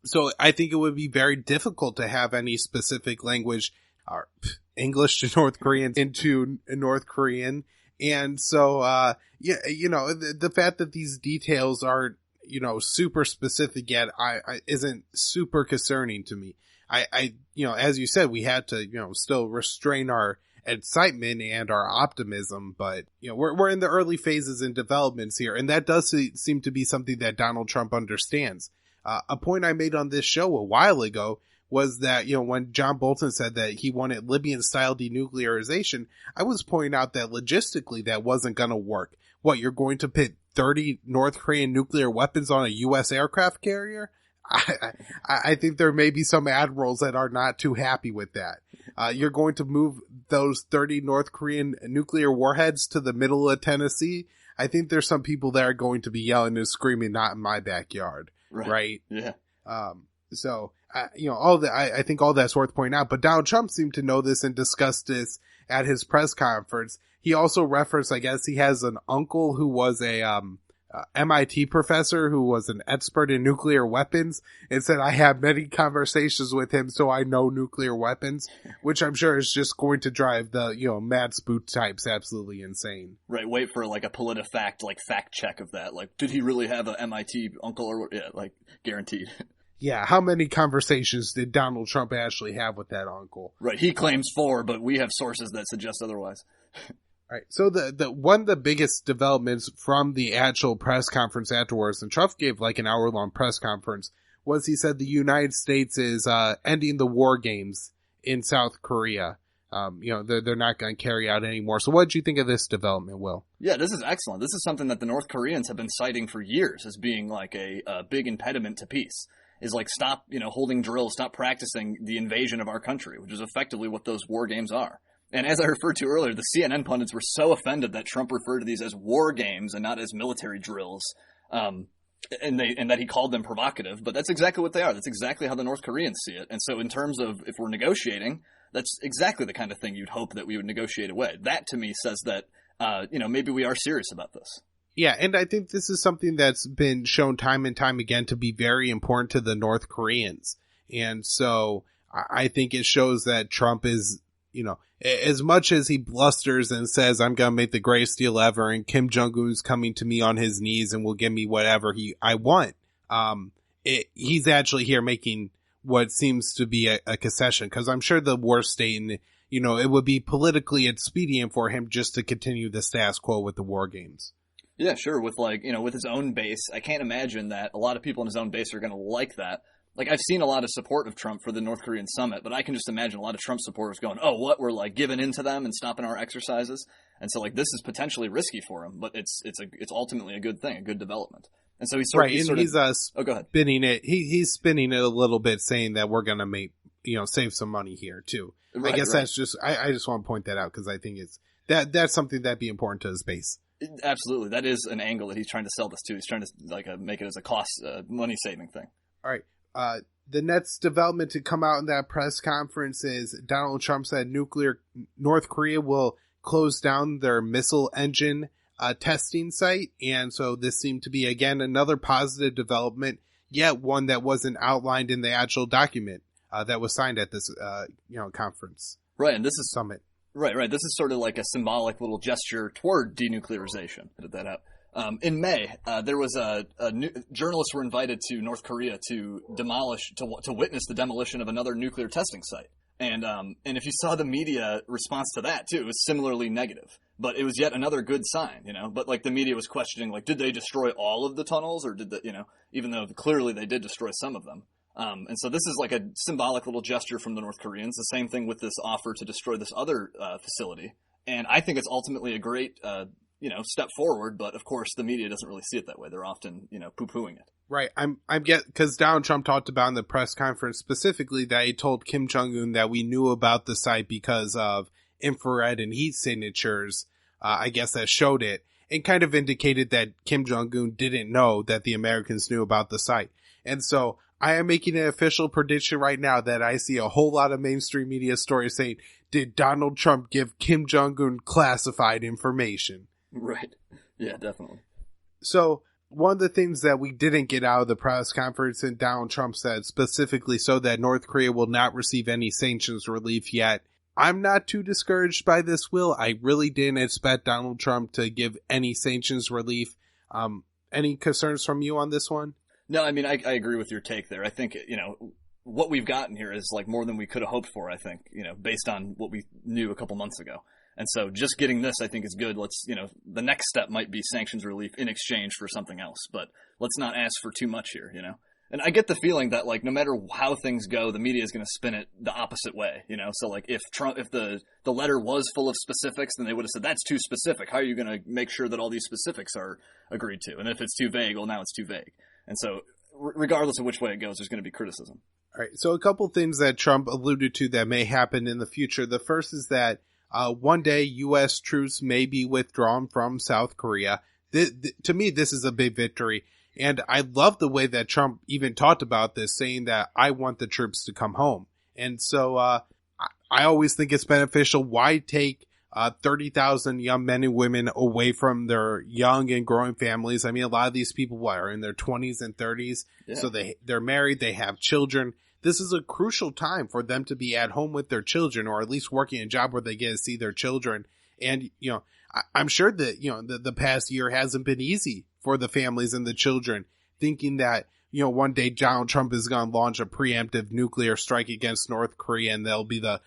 So I think it would be very difficult to have any specific language or English to North Korean into North Korean. And so, the fact that these details are, super specific yet isn't super concerning to me. As you said, we had to, still restrain our excitement and our optimism, but, we're in the early phases and developments here. And that does seem to be something that Donald Trump understands. A point I made on this show a while ago was that, when John Bolton said that he wanted Libyan-style denuclearization, I was pointing out that logistically that wasn't going to work. What, you're going to pit 30 North Korean nuclear weapons on a U.S. aircraft carrier? I think there may be some admirals that are not too happy with that. You're going to move those 30 North Korean nuclear warheads to the middle of Tennessee? I think there's some people that are going to be yelling and screaming, "Not in my backyard." Right? Yeah. All that, I think all that's worth pointing out, but Donald Trump seemed to know this and discussed this at his press conference. He also referenced, I guess he has an uncle who was a, MIT professor who was an expert in nuclear weapons and said, I had many conversations with him, so I know nuclear weapons, which I'm sure is just going to drive the, mad spook types absolutely insane. Right. Wait for like a PolitiFact, fact check of that. Like, did he really have an MIT uncle or guaranteed. Yeah, how many conversations did Donald Trump actually have with that uncle? Right, he claims 4, but we have sources that suggest otherwise. All right, so the one of the biggest developments from the actual press conference afterwards, and Trump gave like an hour-long press conference, was he said the United States is ending the war games in South Korea. They're not going to carry out anymore. So what did you think of this development, Will? Yeah, this is excellent. This is something that the North Koreans have been citing for years as being like a big impediment to peace. Is like, stop, holding drills, stop practicing the invasion of our country, which is effectively what those war games are. And as I referred to earlier, the CNN pundits were so offended that Trump referred to these as war games and not as military drills, and that he called them provocative. But that's exactly what they are. That's exactly how the North Koreans see it. And so in terms of if we're negotiating, that's exactly the kind of thing you'd hope that we would negotiate away. That to me says that, maybe we are serious about this. Yeah, and I think this is something that's been shown time and time again to be very important to the North Koreans. And so I think it shows that Trump is, as much as he blusters and says, I'm going to make the greatest deal ever, and Kim Jong-un's coming to me on his knees and will give me whatever I want, he's actually here making what seems to be a concession, because I'm sure the war state, and, it would be politically expedient for him just to continue the status quo with the war games. Yeah, sure. With with his own base, I can't imagine that a lot of people in his own base are going to like that. Like, I've seen a lot of support of Trump for the North Korean summit, but I can just imagine a lot of Trump supporters going, oh, what? We're giving in to them and stopping our exercises. And so this is potentially risky for him, but it's ultimately a good thing, a good development. And so he's go ahead. Spinning it. He's spinning it a little bit, saying that we're going to make, save some money here too. Right, I guess that's just, I just want to point that out because I think that's something that'd be important to his base. Absolutely. That is an angle that he's trying to sell this to. He's trying to make it as a cost, money-saving thing. All right. The next development to come out in that press conference is Donald Trump said North Korea will close down their missile engine testing site. And so this seemed to be, again, another positive development, yet one that wasn't outlined in the actual document. that was signed at this, conference. Right, and this is summit. Right. This is sort of like a symbolic little gesture toward denuclearization. Edit that out. In May, there was journalists were invited to North Korea to witness the demolition of another nuclear testing site. And if you saw the media response to that too, it was similarly negative. But it was yet another good sign, But like the media was questioning, like, did they destroy all of the tunnels, or did even though clearly they did destroy some of them. And so this is like a symbolic little gesture from the North Koreans. The same thing with this offer to destroy this other facility. And I think it's ultimately a great, step forward. But of course, the media doesn't really see it that way. They're often, poo-pooing it. Right. Because Donald Trump talked about in the press conference specifically that he told Kim Jong-un that we knew about the site because of infrared and heat signatures, I guess that showed it, and kind of indicated that Kim Jong-un didn't know that the Americans knew about the site. And so I am making an official prediction right now that I see a whole lot of mainstream media stories saying, did Donald Trump give Kim Jong-un classified information? Right. Yeah, definitely. So one of the things that we didn't get out of the press conference, and Donald Trump said specifically so that North Korea will not receive any sanctions relief yet. I'm not too discouraged by this, Will. I really didn't expect Donald Trump to give any sanctions relief. Any concerns from you on this one? No, I mean, I agree with your take there. I think, what we've gotten here is like more than we could have hoped for, I think, based on what we knew a couple months ago. And so just getting this, I think, is good. Let's, the next step might be sanctions relief in exchange for something else, but let's not ask for too much here, And I get the feeling that, like, no matter how things go, the media is going to spin it the opposite way, So, like, if the letter was full of specifics, then they would have said, that's too specific. How are you going to make sure that all these specifics are agreed to? And if it's too vague, well, now it's too vague. And so, regardless of which way it goes, there's going to be criticism. All right. So a couple things that Trump alluded to that may happen in the future. The first is that one day U.S. troops may be withdrawn from South Korea. To me, this is a big victory. And I love the way that Trump even talked about this, saying that I want the troops to come home. And so I always think it's beneficial. Why take 30,000 young men and women away from their young and growing families? I mean, a lot of these people are in their 20s and 30s. Yeah. So they're married, they have children. This is a crucial time for them to be at home with their children, or at least working a job where they get to see their children. And, I'm sure that, the past year hasn't been easy for the families and the children, thinking that, one day Donald Trump is going to launch a preemptive nuclear strike against North Korea and they'll be the,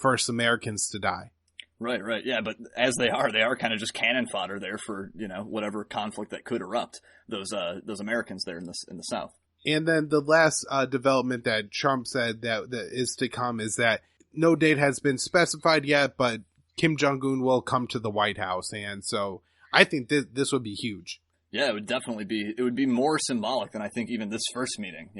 first Americans to die. Right. Yeah. But as they are kind of just cannon fodder there for, whatever conflict that could erupt, those Americans there in the South. And then the last development that Trump said that is to come is that no date has been specified yet, but Kim Jong-un will come to the White House. And so I think this would be huge. Yeah, it would definitely be. It would be more symbolic than I think even this first meeting.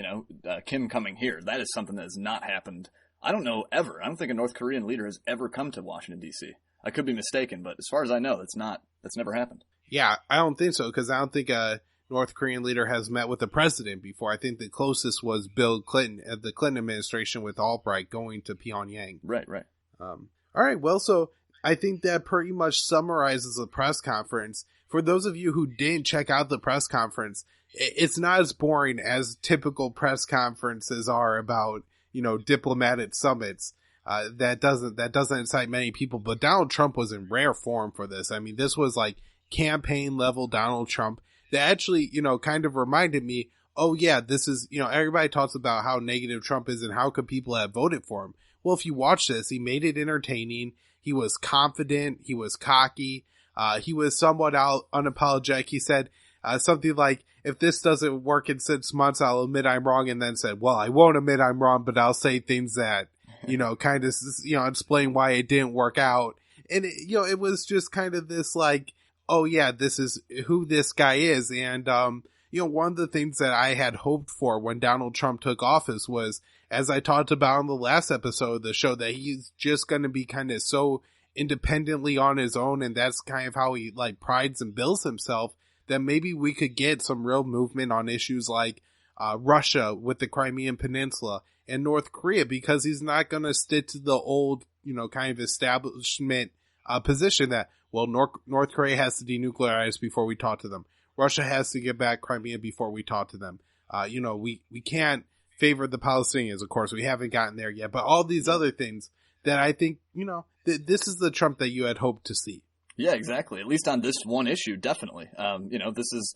Kim coming here. That is something that has not happened. I don't know ever. I don't think a North Korean leader has ever come to Washington D.C. I could be mistaken, but as far as I know, that's never happened. Yeah, I don't think so, because I don't think a North Korean leader has met with the president before. I think the closest was Bill Clinton at the Clinton administration with Albright going to Pyongyang. Right. All right. Well, so I think that pretty much summarizes the press conference. For those of you who didn't check out the press conference, it's not as boring as typical press conferences are about, diplomatic summits. That doesn't excite many people, but Donald Trump was in rare form for this. I mean, this was like campaign level Donald Trump that actually, kind of reminded me, oh yeah, this is, everybody talks about how negative Trump is and how could people have voted for him. Well, if you watch this, he made it entertaining. He was confident. He was cocky. He was somewhat unapologetic. He said something like, if this doesn't work in 6 months, I'll admit I'm wrong. And then said, well, I won't admit I'm wrong, but I'll say things that, kind of, explain why it didn't work out. And, it was just kind of this like, oh yeah, this is who this guy is. And, one of the things that I had hoped for when Donald Trump took office was, as I talked about in the last episode of the show, that he's just going to be kind of so independently on his own, and that's kind of how he like prides and bills himself, that maybe we could get some real movement on issues like Russia with the Crimean Peninsula and North Korea, because he's not going to stick to the old, kind of establishment position that, well, North Korea has to denuclearize before we talk to them. Russia has to get back Crimea before we talk to them. We can't favor the Palestinians. Of course, we haven't gotten there yet, but all these other things that I think, this is the Trump that you had hoped to see. Yeah, exactly. At least on this one issue, definitely. This is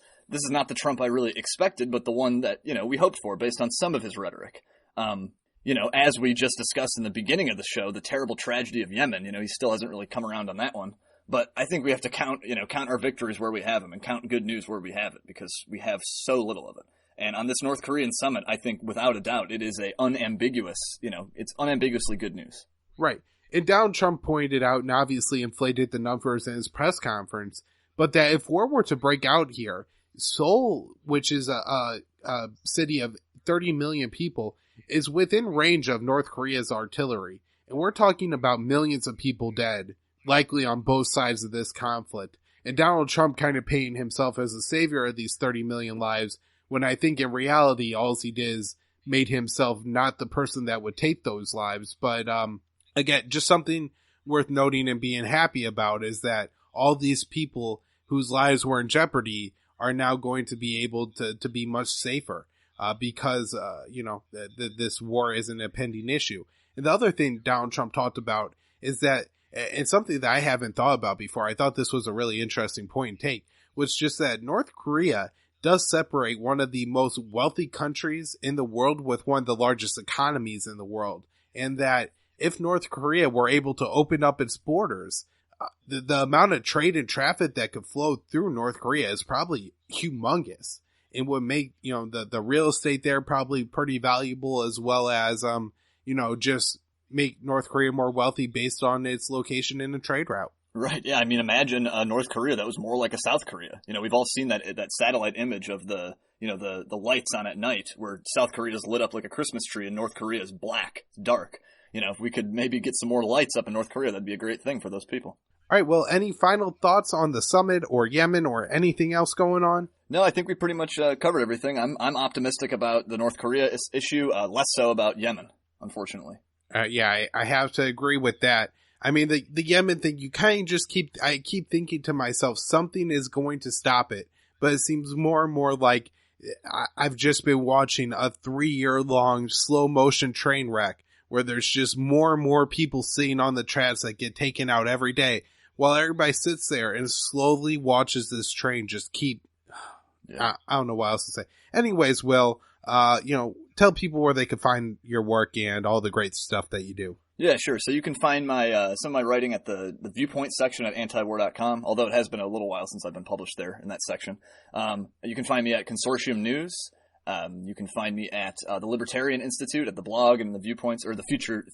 not the Trump I really expected, but the one that, we hoped for based on some of his rhetoric. As we just discussed in the beginning of the show, the terrible tragedy of Yemen, he still hasn't really come around on that one. But I think we have to count our victories where we have them and count good news where we have it, because we have so little of it. And on this North Korean summit, I think without a doubt, it is it's unambiguously good news. Right. And Donald Trump pointed out and obviously inflated the numbers in his press conference, but that if war were to break out here, Seoul, which is a city of 30 million people, is within range of North Korea's artillery. And we're talking about millions of people dead, likely on both sides of this conflict. And Donald Trump kind of painting himself as the savior of these 30 million lives, when I think in reality, all he did is made himself not the person that would take those lives. But again, just something worth noting and being happy about is that all these people whose lives were in jeopardy are now going to be able to be much safer because, this war isn't a pending issue. And the other thing Donald Trump talked about is that, and something that I haven't thought about before, I thought this was a really interesting point and take, was just that North Korea does separate one of the most wealthy countries in the world with one of the largest economies in the world. And that if North Korea were able to open up its borders, the amount of trade and traffic that could flow through North Korea is probably humongous. It would make, the real estate there probably pretty valuable, as well as, just make North Korea more wealthy based on its location in a trade route. Right. Yeah. I mean, imagine North Korea that was more like a South Korea. We've all seen that satellite image of the lights on at night, where South Korea is lit up like a Christmas tree and North Korea is black, dark. If we could maybe get some more lights up in North Korea, that'd be a great thing for those people. All right. Well, any final thoughts on the summit or Yemen or anything else going on? No, I think we pretty much covered everything. I'm optimistic about the North Korea issue, less so about Yemen, unfortunately. I have to agree with that. I mean, the Yemen thing, I keep thinking to myself, something is going to stop it. But it seems more and more like I've just been watching a 3-year-long slow motion train wreck where there's just more and more people sitting on the tracks that get taken out every day, while everybody sits there and slowly watches this train just keep. Yeah. I don't know what else to say. Anyways, Will, tell people where they can find your work and all the great stuff that you do. Yeah, sure. So you can find my some of my writing at the viewpoint section at antiwar.com, although it has been a little while since I've been published there in that section. You can find me at Consortium News. You can find me at the Libertarian Institute at the blog and the viewpoints, or the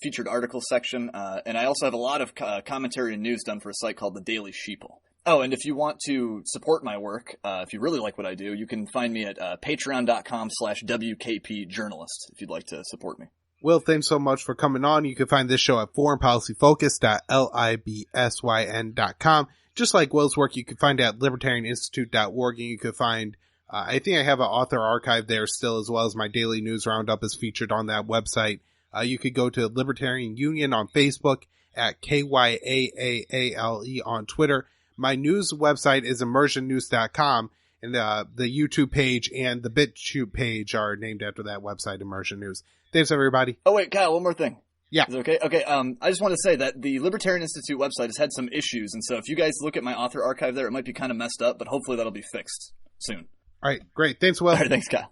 featured articles section. And I also have a lot of commentary and news done for a site called the Daily Sheeple. Oh, and if you want to support my work, if you really like what I do, you can find me at patreon.com/WKP journalist if you'd like to support me. Will, thanks so much for coming on. You can find this show at foreignpolicyfocus.libsyn.com. Just like Will's work, you can find it at libertarianinstitute.org, and you can find, I think I have an author archive there still, as well as my daily news roundup is featured on that website. You could go to Libertarian Union on Facebook, at KYAAALE on Twitter. My news website is immersionnews.com, and the YouTube page and the BitChute page are named after that website, Immersion News. Thanks, everybody. Oh, wait, Kyle, one more thing. Yeah. Is it okay? Okay, I just want to say that the Libertarian Institute website has had some issues, and so if you guys look at my author archive there, it might be kind of messed up, but hopefully that'll be fixed soon. All right, great. Thanks, Will. All right, thanks, Kyle.